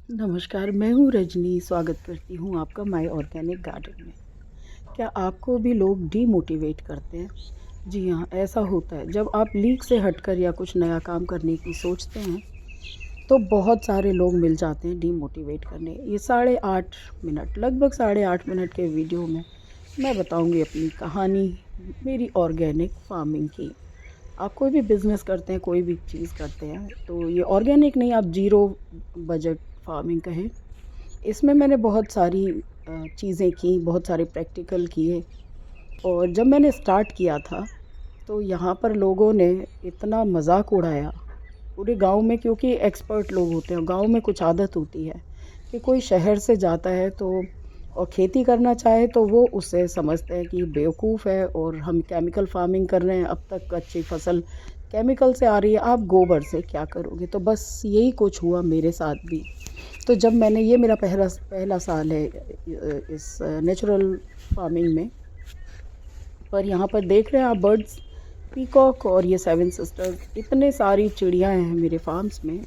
नमस्कार, मैं हूँ रजनी, स्वागत करती हूँ आपका माय ऑर्गेनिक गार्डन में। क्या आपको भी लोग डीमोटिवेट करते हैं? जी हाँ, ऐसा होता है। जब आप लीक से हटकर या कुछ नया काम करने की सोचते हैं, तो बहुत सारे लोग मिल जाते हैं डीमोटिवेट करने। ये साढ़े 8 मिनट, लगभग साढ़े 8 मिनट के वीडियो में मैं बताऊँगी अपनी कहानी, मेरी ऑर्गेनिक फार्मिंग की। आप कोई भी बिज़नेस करते हैं, कोई भी चीज़ करते हैं, तो ये ऑर्गेनिक नहीं, आप ज़ीरो बजट फार्मिंग कहें। इसमें मैंने बहुत सारी चीज़ें की, बहुत सारे प्रैक्टिकल किए और जब मैंने स्टार्ट किया था, तो यहाँ पर लोगों ने इतना मज़ाक उड़ाया, पूरे गाँव में, क्योंकि एक्सपर्ट लोग होते हैं। गाँव में कुछ आदत होती है कि कोई शहर से जाता है तो और खेती करना चाहे तो वो उसे समझते हैं कि बेवकूफ़ है और हम केमिकल फार्मिंग कर रहे हैं, अब तक अच्छी फसल केमिकल से आ रही है, आप गोबर से क्या करोगे? तो बस यही कुछ हुआ मेरे साथ भी। तो जब मैंने ये मेरा पहला पहला साल है इस नेचुरल फार्मिंग में, पर यहाँ पर देख रहे हैं आप बर्ड्स, पीकॉक और ये सेवन सिस्टर्स, इतने सारी चिड़ियाँ हैं मेरे फार्म्स में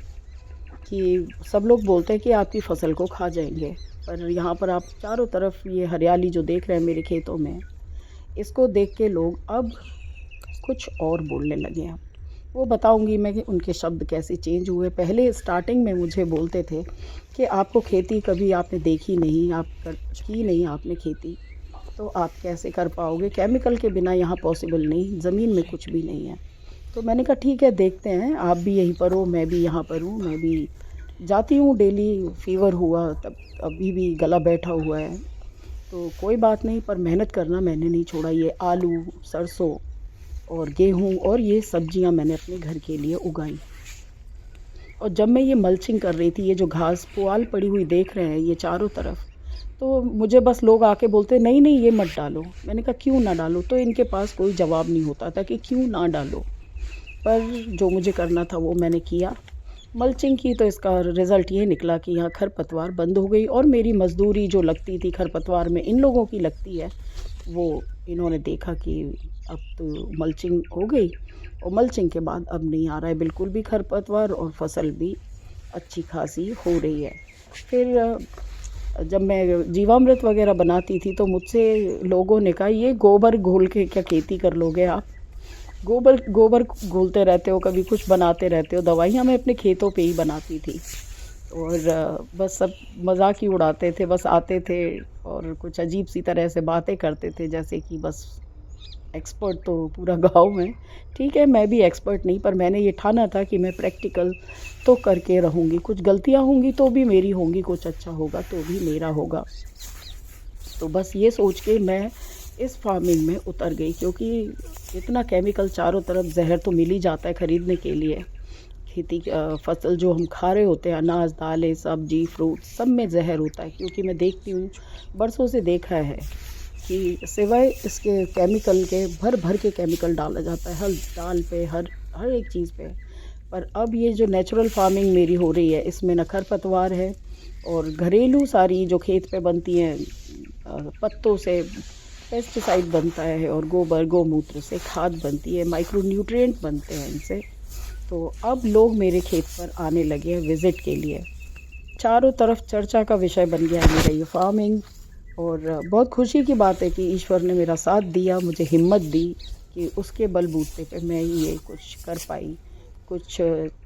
कि सब लोग बोलते हैं कि आपकी फसल को खा जाएँगे। पर यहाँ पर आप चारों तरफ ये हरियाली जो देख रहे हैं मेरे खेतों में, इसको देख के लोग अब कुछ और बोलने लगे हैं। वो बताऊँगी मैं कि उनके शब्द कैसे चेंज हुए। पहले स्टार्टिंग में मुझे बोलते थे कि आपको खेती कभी आपने देखी नहीं, आप कर की नहीं आपने खेती, तो आप कैसे कर पाओगे? केमिकल के बिना यहाँ पॉसिबल नहीं, ज़मीन में कुछ भी नहीं है। तो मैंने कहा ठीक है, देखते हैं, आप भी यहीं पर हो, मैं भी यहाँ पर हूँ, मैं भी जाती हूँ डेली। फ़ीवर हुआ तब, अभी भी गला बैठा हुआ है, तो कोई बात नहीं, पर मेहनत करना मैंने नहीं छोड़ा। ये आलू, सरसों और गेहूँ और ये सब्जियाँ मैंने अपने घर के लिए उगाई। और जब मैं ये मल्चिंग कर रही थी, ये जो घास पुआल पड़ी हुई देख रहे हैं ये चारों तरफ, तो मुझे बस लोग आके बोलते नहीं नहीं ये मत डालो। मैंने कहा क्यों ना डालो? तो इनके पास कोई जवाब नहीं होता था कि क्यों ना डालो। पर जो मुझे करना था वो मैंने किया, मल्चिंग की, तो इसका रिज़ल्ट ये निकला कि यहाँ खरपतवार बंद हो गई और मेरी मज़दूरी जो लगती थी खरपतवार में, इन लोगों की लगती है, वो इन्होंने देखा कि अब तो मल्चिंग हो गई और मल्चिंग के बाद अब नहीं आ रहा है बिल्कुल भी खरपतवार और फसल भी अच्छी खासी हो रही है। फिर जब मैं जीवामृत वगैरह बनाती थी तो मुझसे लोगों ने कहा ये गोबर घोल के क्या खेती कर लोगे आप? गोबर गोबर घोलते रहते हो, कभी कुछ बनाते रहते हो। दवाइयाँ मैं अपने खेतों पे ही बनाती थी और बस सब मज़ाक ही उड़ाते थे, बस आते थे और कुछ अजीब-सी तरह से बातें करते थे, जैसे कि बस एक्सपर्ट तो पूरा गाँव में। ठीक है, मैं भी एक्सपर्ट नहीं, पर मैंने ये ठाना था कि मैं प्रैक्टिकल तो करके रहूँगी। कुछ गलतियाँ होंगी तो भी मेरी होंगी, कुछ अच्छा होगा तो भी मेरा होगा। तो बस ये सोच के मैं इस फार्मिंग में उतर गई, क्योंकि इतना केमिकल चारों तरफ, ज़हर तो मिल ही जाता है खरीदने के लिए। खेती फसल जो हम खा रहे होते हैं, अनाज, दालें, सब्जी, फ्रूट, सब में ज़हर होता है, क्योंकि मैं देखती हूँ, बरसों से देखा है कि सिवाय इसके केमिकल के भर-भर के केमिकल डाला जाता है, हर दाल पे, हर हर एक चीज़ पे। पर अब ये जो नेचुरल फार्मिंग मेरी हो रही है, इसमें ना खरपतवार है और घरेलू सारी जो खेत पे बनती हैं पत्तों से पेस्टिसाइड बनता है और गोबर, गोमूत्र से खाद बनती है, माइक्रो न्यूट्रिएंट बनते हैं इनसे। तो अब लोग मेरे खेत पर आने लगे हैं विज़िट के लिए। चारों तरफ चर्चा का विषय बन गया है मेरा ये फार्मिंग। और बहुत खुशी की बात है कि ईश्वर ने मेरा साथ दिया, मुझे हिम्मत दी कि उसके बलबूते पे मैं ये कुछ कर पाई, कुछ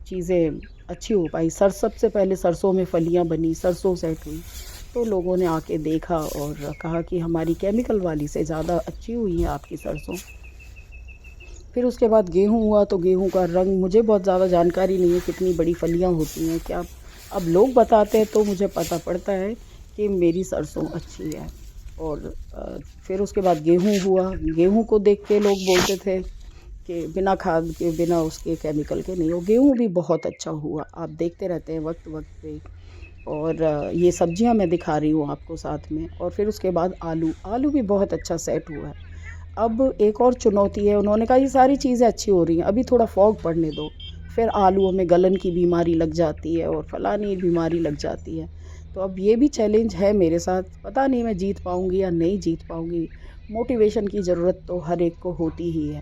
चीज़ें अच्छी हो पाई। सबसे पहले सरसों में फलियाँ बनी, सरसों सेट हुई, तो लोगों ने आके देखा और कहा कि हमारी केमिकल वाली से ज़्यादा अच्छी हुई है आपकी सरसों। फिर उसके बाद गेहूँ हुआ, तो गेहूँ का रंग, मुझे बहुत ज़्यादा जानकारी नहीं है कितनी बड़ी फलियाँ होती हैं क्या, अब लोग बताते हैं तो मुझे पता पड़ता है कि मेरी सरसों अच्छी है। और फिर उसके बाद गेहूँ हुआ, गेहूँ को देख के लोग बोलते थे कि बिना खाद के, बिना उसके केमिकल के नहीं हो। गेहूँ भी बहुत अच्छा हुआ, आप देखते रहते हैं वक्त-वक्त पे। और ये सब्जियाँ मैं दिखा रही हूँ आपको साथ में। और फिर उसके बाद आलू, आलू भी बहुत अच्छा सेट हुआ है। अब एक और चुनौती है, उन्होंने कहा ये सारी चीज़ें अच्छी हो रही हैं, अभी थोड़ा फॉग पड़ने दो, फिर आलूओं में गलन की बीमारी लग जाती है और फलानी बीमारी लग जाती है। तो अब ये भी चैलेंज है मेरे साथ, पता नहीं मैं जीत पाऊँगी या नहीं जीत पाऊँगी। मोटिवेशन की ज़रूरत तो हर एक को होती ही है।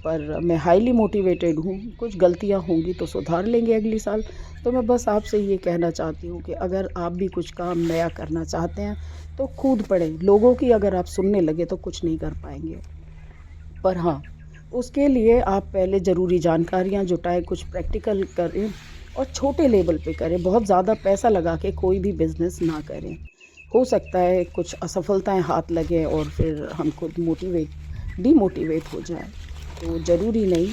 पर मैं हाईली मोटिवेटेड हूँ। कुछ गलतियाँ होंगी तो सुधार लेंगे अगली साल। तो मैं बस आपसे ये कहना चाहती हूँ कि अगर आप भी कुछ काम नया करना चाहते हैं तो कूद पड़ें। लोगों की अगर आप सुनने लगे तो कुछ नहीं कर पाएंगे। पर हाँ, उसके लिए आप पहले ज़रूरी जानकारियाँ जुटाएँ, कुछ प्रैक्टिकल करें और छोटे लेवल पे करें। बहुत ज़्यादा पैसा लगा के कोई भी बिज़नेस ना करें। हो सकता है कुछ असफलताएँ हाथ लगें और फिर हम खुद डीमोटिवेट हो जाएँ। तो ज़रूरी नहीं,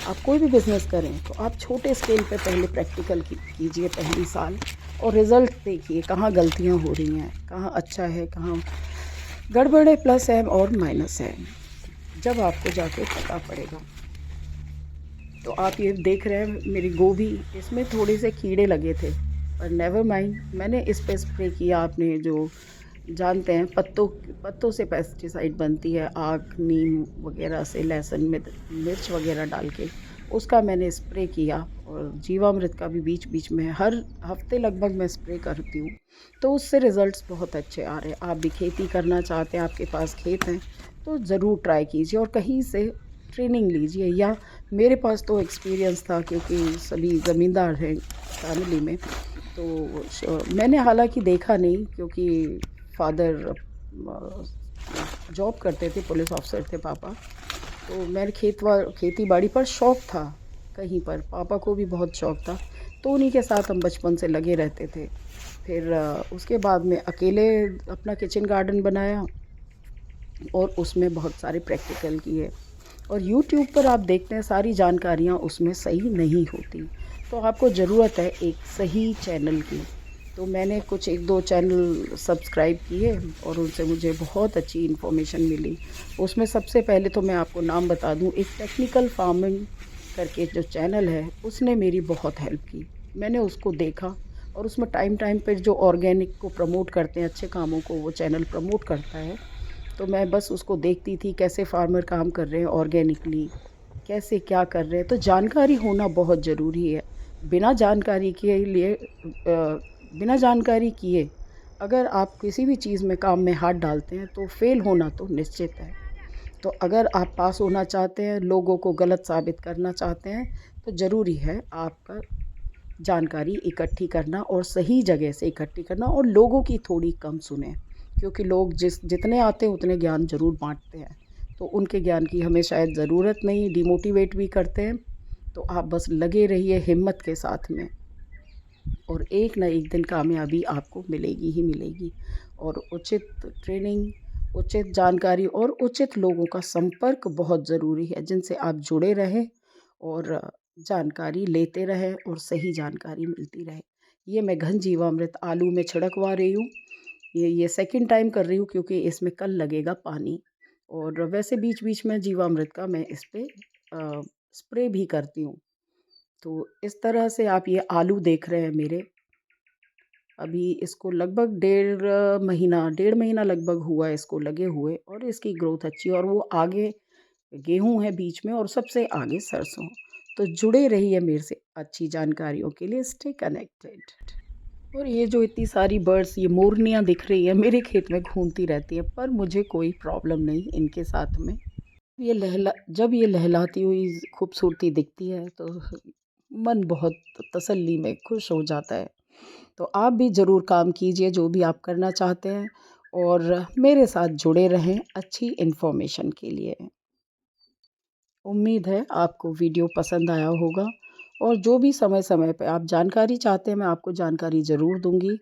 आप कोई भी बिज़नेस करें तो आप छोटे स्केल पे पहले प्रैक्टिकल कीजिए पहली साल और रिज़ल्ट देखिए कहाँ गलतियाँ हो रही हैं, कहाँ अच्छा है, कहाँ गड़बड़ है, प्लस है और माइनस है। जब आपको जाके पता पड़ेगा। तो आप ये देख रहे हैं मेरी गोभी, इसमें थोड़े से कीड़े लगे थे, पर नेवर माइंड, मैंने इस पे स्प्रे किया। आपने जो जानते हैं पत्तों से पेस्टिसाइड बनती है, आक नीम वगैरह से, लहसुन में मिर्च वगैरह डाल के उसका मैंने स्प्रे किया। और जीवामृत का भी बीच बीच में हर हफ्ते लगभग मैं स्प्रे करती हूँ। तो उससे रिज़ल्ट्स बहुत अच्छे आ रहे हैं। आप भी खेती करना चाहते हैं, आपके पास खेत हैं, तो ज़रूर ट्राई कीजिए और कहीं से ट्रेनिंग लीजिए। या मेरे पास तो एक्सपीरियंस था क्योंकि सभी ज़मींदार हैं फैमिली में। तो मैंने हालांकि देखा नहीं क्योंकि फादर जॉब करते थे, पुलिस ऑफिसर थे पापा। तो मेरे खेती बाड़ी पर शौक़ था, कहीं पर पापा को भी बहुत शौक़ था। तो उन्हीं के साथ हम बचपन से लगे रहते थे। फिर उसके बाद में अकेले अपना किचन गार्डन बनाया और उसमें बहुत सारे प्रैक्टिकल किए। और यूट्यूब पर आप देखते हैं सारी जानकारियाँ उसमें सही नहीं होती। तो आपको ज़रूरत है एक सही चैनल की। तो मैंने कुछ 1-2 चैनल सब्सक्राइब किए और उनसे मुझे बहुत अच्छी इन्फॉर्मेशन मिली। उसमें सबसे पहले तो मैं आपको नाम बता दूँ, एक टेक्निकल फार्मिंग करके जो चैनल है, उसने मेरी बहुत हेल्प की। मैंने उसको देखा और उसमें टाइम टाइम पे जो ऑर्गेनिक को प्रमोट करते हैं, अच्छे कामों को वो चैनल प्रमोट करता है। तो मैं बस उसको देखती थी कैसे फार्मर काम कर रहे हैं ऑर्गेनिकली, कैसे क्या कर रहे हैं। तो जानकारी होना बहुत ज़रूरी है। बिना जानकारी के लिए बिना जानकारी किए अगर आप किसी भी चीज़ में काम में हाथ डालते हैं तो फेल होना तो निश्चित है। तो अगर आप पास होना चाहते हैं, लोगों को गलत साबित करना चाहते हैं, तो ज़रूरी है आपका जानकारी इकट्ठी करना और सही जगह से इकट्ठी करना और लोगों की थोड़ी कम सुने। क्योंकि लोग जितने आते हैं उतने ज्ञान ज़रूर बांटते हैं। तो उनके ज्ञान की हमें शायद ज़रूरत नहीं, डिमोटिवेट भी करते हैं। तो आप बस लगे रहिए हिम्मत के साथ में और एक ना एक दिन कामयाबी आपको मिलेगी ही मिलेगी। और उचित ट्रेनिंग, उचित जानकारी और उचित लोगों का संपर्क बहुत ज़रूरी है जिनसे आप जुड़े रहें और जानकारी लेते रहें और सही जानकारी मिलती रहे। ये मैं घन जीवामृत आलू में छिड़कवा रही हूँ। ये सेकंड टाइम कर रही हूँ क्योंकि इसमें कल लगेगा पानी। और वैसे बीच बीच में जीवामृत का मैं इस पे स्प्रे भी करती हूँ। तो इस तरह से आप ये आलू देख रहे हैं मेरे, अभी इसको लगभग डेढ़ महीना लगभग हुआ है इसको लगे हुए और इसकी ग्रोथ अच्छी है। और वो आगे गेहूँ है बीच में और सबसे आगे सरसों। तो जुड़े रहिए मेरे से अच्छी जानकारियों के लिए, स्टे कनेक्टेड। और ये जो इतनी सारी बर्ड्स, ये मोरनियाँ दिख रही है मेरे खेत में घूमती रहती है, पर मुझे कोई प्रॉब्लम नहीं इनके साथ में। जब ये लहलाती हुई खूबसूरती दिखती है तो मन बहुत तसल्ली में खुश हो जाता है। तो आप भी ज़रूर काम कीजिए जो भी आप करना चाहते हैं और मेरे साथ जुड़े रहें अच्छी इन्फॉर्मेशन के लिए। उम्मीद है आपको वीडियो पसंद आया होगा और जो भी समय समय पे आप जानकारी चाहते हैं मैं आपको जानकारी ज़रूर दूंगी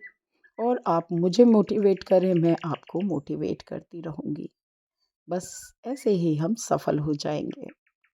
और आप मुझे मोटिवेट करें, मैं आपको मोटिवेट करती रहूँगी। बस ऐसे ही हम सफल हो जाएंगे।